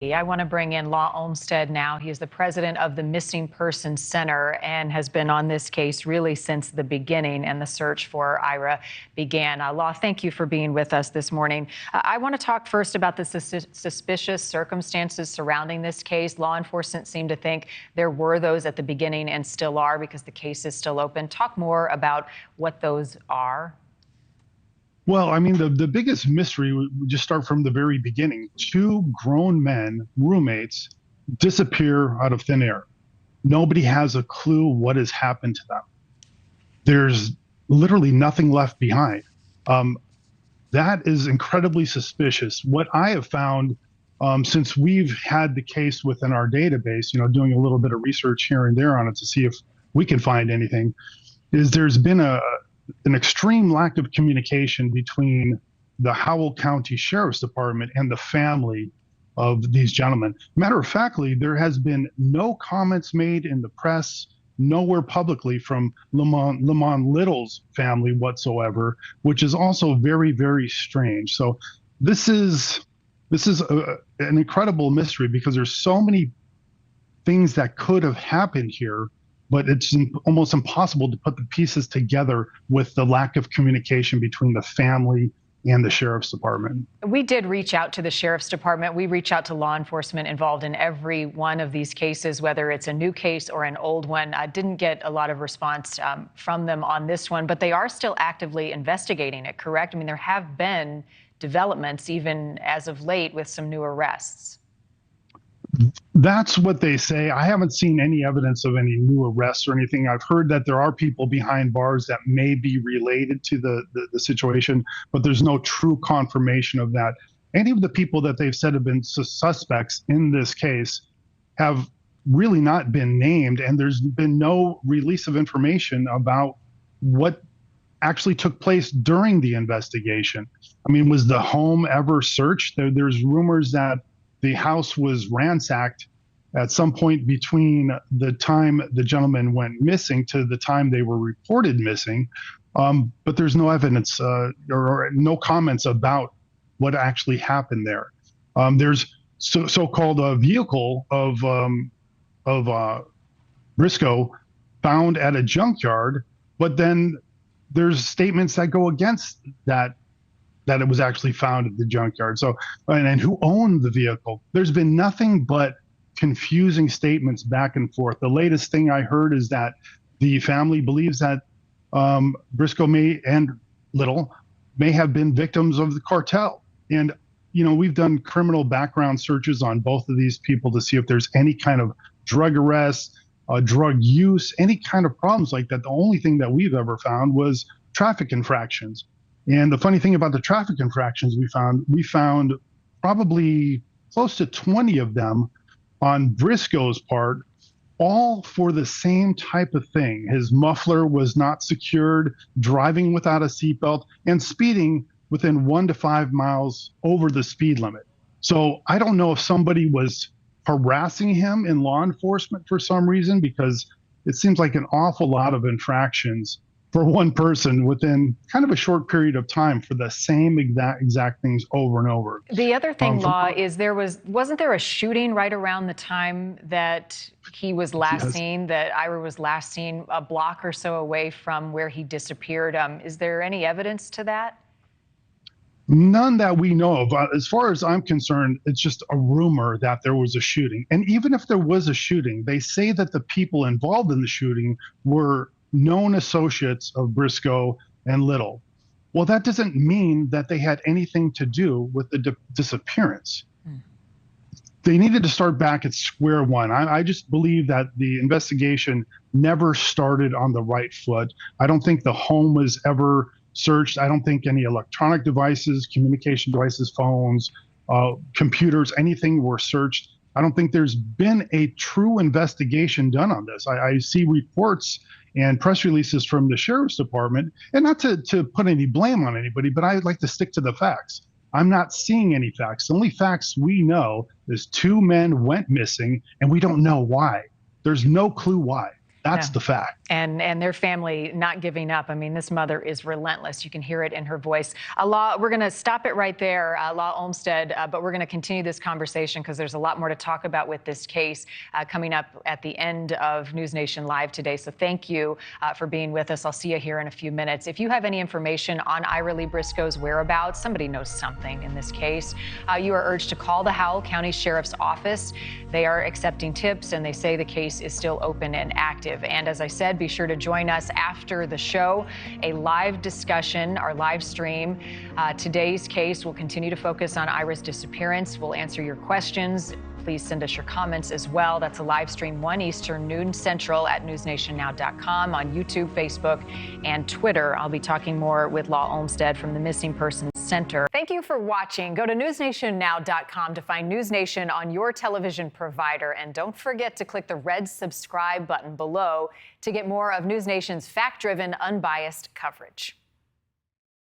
I want to bring in Law Olmstead now. He is the president of the Missing Persons Center and has been on this case really since the beginning and the search for Ira began. Law, thank you for being with us this morning. I want to talk first about the suspicious circumstances surrounding this case. Law enforcement seem to think there were those at the beginning and still are because the case is still open. Talk more about what those are. Well, I mean, the biggest mystery would just start from the very beginning. Two grown men, roommates, disappear out of thin air. Nobody has a clue what has happened to them. There's literally nothing left behind. That is incredibly suspicious. What I have found since we've had the case within our database, doing a little bit of research here and there on it to see if we can find anything, is there's been an extreme lack of communication between the Howell County Sheriff's Department and the family of these gentlemen. Matter of factly, there has been no comments made in the press, nowhere publicly from Limon Little's family whatsoever, which is also very, very strange. So this is an incredible mystery because there's so many things that could have happened here, but it's almost impossible to put the pieces together with the lack of communication between the family and the Sheriff's Department. We did reach out to the Sheriff's Department. We reach out to law enforcement involved in every one of these cases, whether it's a new case or an old one. I didn't get a lot of response from them on this one, but they are still actively investigating it, correct? I mean, there have been developments even as of late with some new arrests. That's what they say. I haven't seen any evidence of any new arrests or anything. I've heard that there are people behind bars that may be related to the situation, but there's no true confirmation of that. Any of the people that they've said have been suspects in this case have really not been named, and there's been no release of information about what actually took place during the investigation. I mean, was the home ever searched? There's rumors that the house was ransacked at some point between the time the gentleman went missing to the time they were reported missing. But there's no evidence or no comments about what actually happened there. There's so-called a vehicle of Briscoe found at a junkyard, but then there's statements that go against that it was actually found at the junkyard. So, and who owned the vehicle? There's been nothing but confusing statements back and forth. The latest thing I heard is that the family believes that Briscoe and Little may have been victims of the cartel. And, we've done criminal background searches on both of these people to see if there's any kind of drug arrest, drug use, any kind of problems like that. The only thing that we've ever found was traffic infractions. And the funny thing about the traffic infractions we found probably close to 20 of them on Briscoe's part, all for the same type of thing. His muffler was not secured, driving without a seatbelt, and speeding within 1 to 5 miles over the speed limit. So I don't know if somebody was harassing him in law enforcement for some reason, because it seems like an awful lot of infractions for one person within kind of a short period of time for the same exact things over and over. The other thing, Law, is wasn't there a shooting right around the time that he was last seen, that Ira was last seen, a block or so away from where he disappeared? Is there any evidence to that? None that we know of. As far as I'm concerned, it's just a rumor that there was a shooting. And even if there was a shooting, they say that the people involved in the shooting were known associates of Briscoe and Little. Well, that doesn't mean that they had anything to do with the disappearance. They needed to start back at square one. I just believe that the investigation never started on the right foot. I don't think the home was ever searched. I don't think any electronic devices, communication devices, phones, computers, anything were searched. I don't think there's been a true investigation done on this. I see reports and press releases from the Sheriff's Department, and not to put any blame on anybody, but I'd like to stick to the facts. I'm not seeing any facts. The only facts we know is 2 men went missing, and we don't know why. There's no clue why. That's the fact. And their family not giving up. I mean, this mother is relentless. You can hear it in her voice. We're going to stop it right there, Law Olmstead, but we're going to continue this conversation because there's a lot more to talk about with this case coming up at the end of NewsNation Live today. So thank you for being with us. I'll see you here in a few minutes. If you have any information on Ira Lee Briscoe's whereabouts, somebody knows something in this case, you are urged to call the Howell County Sheriff's Office. They are accepting tips, and they say the case is still open and active. And as I said, be sure to join us after the show, a live discussion, our live stream. Today's case will continue to focus on Ira's disappearance. We'll answer your questions. Please send us your comments as well. That's a live stream 1 Eastern, noon Central at newsnationnow.com on YouTube, Facebook, and Twitter. I'll be talking more with Law Olmstead from the Missing Persons Center. Thank you for watching. Go to newsnationnow.com to find NewsNation on your television provider. And don't forget to click the red subscribe button below to get more of NewsNation's fact-driven, unbiased coverage.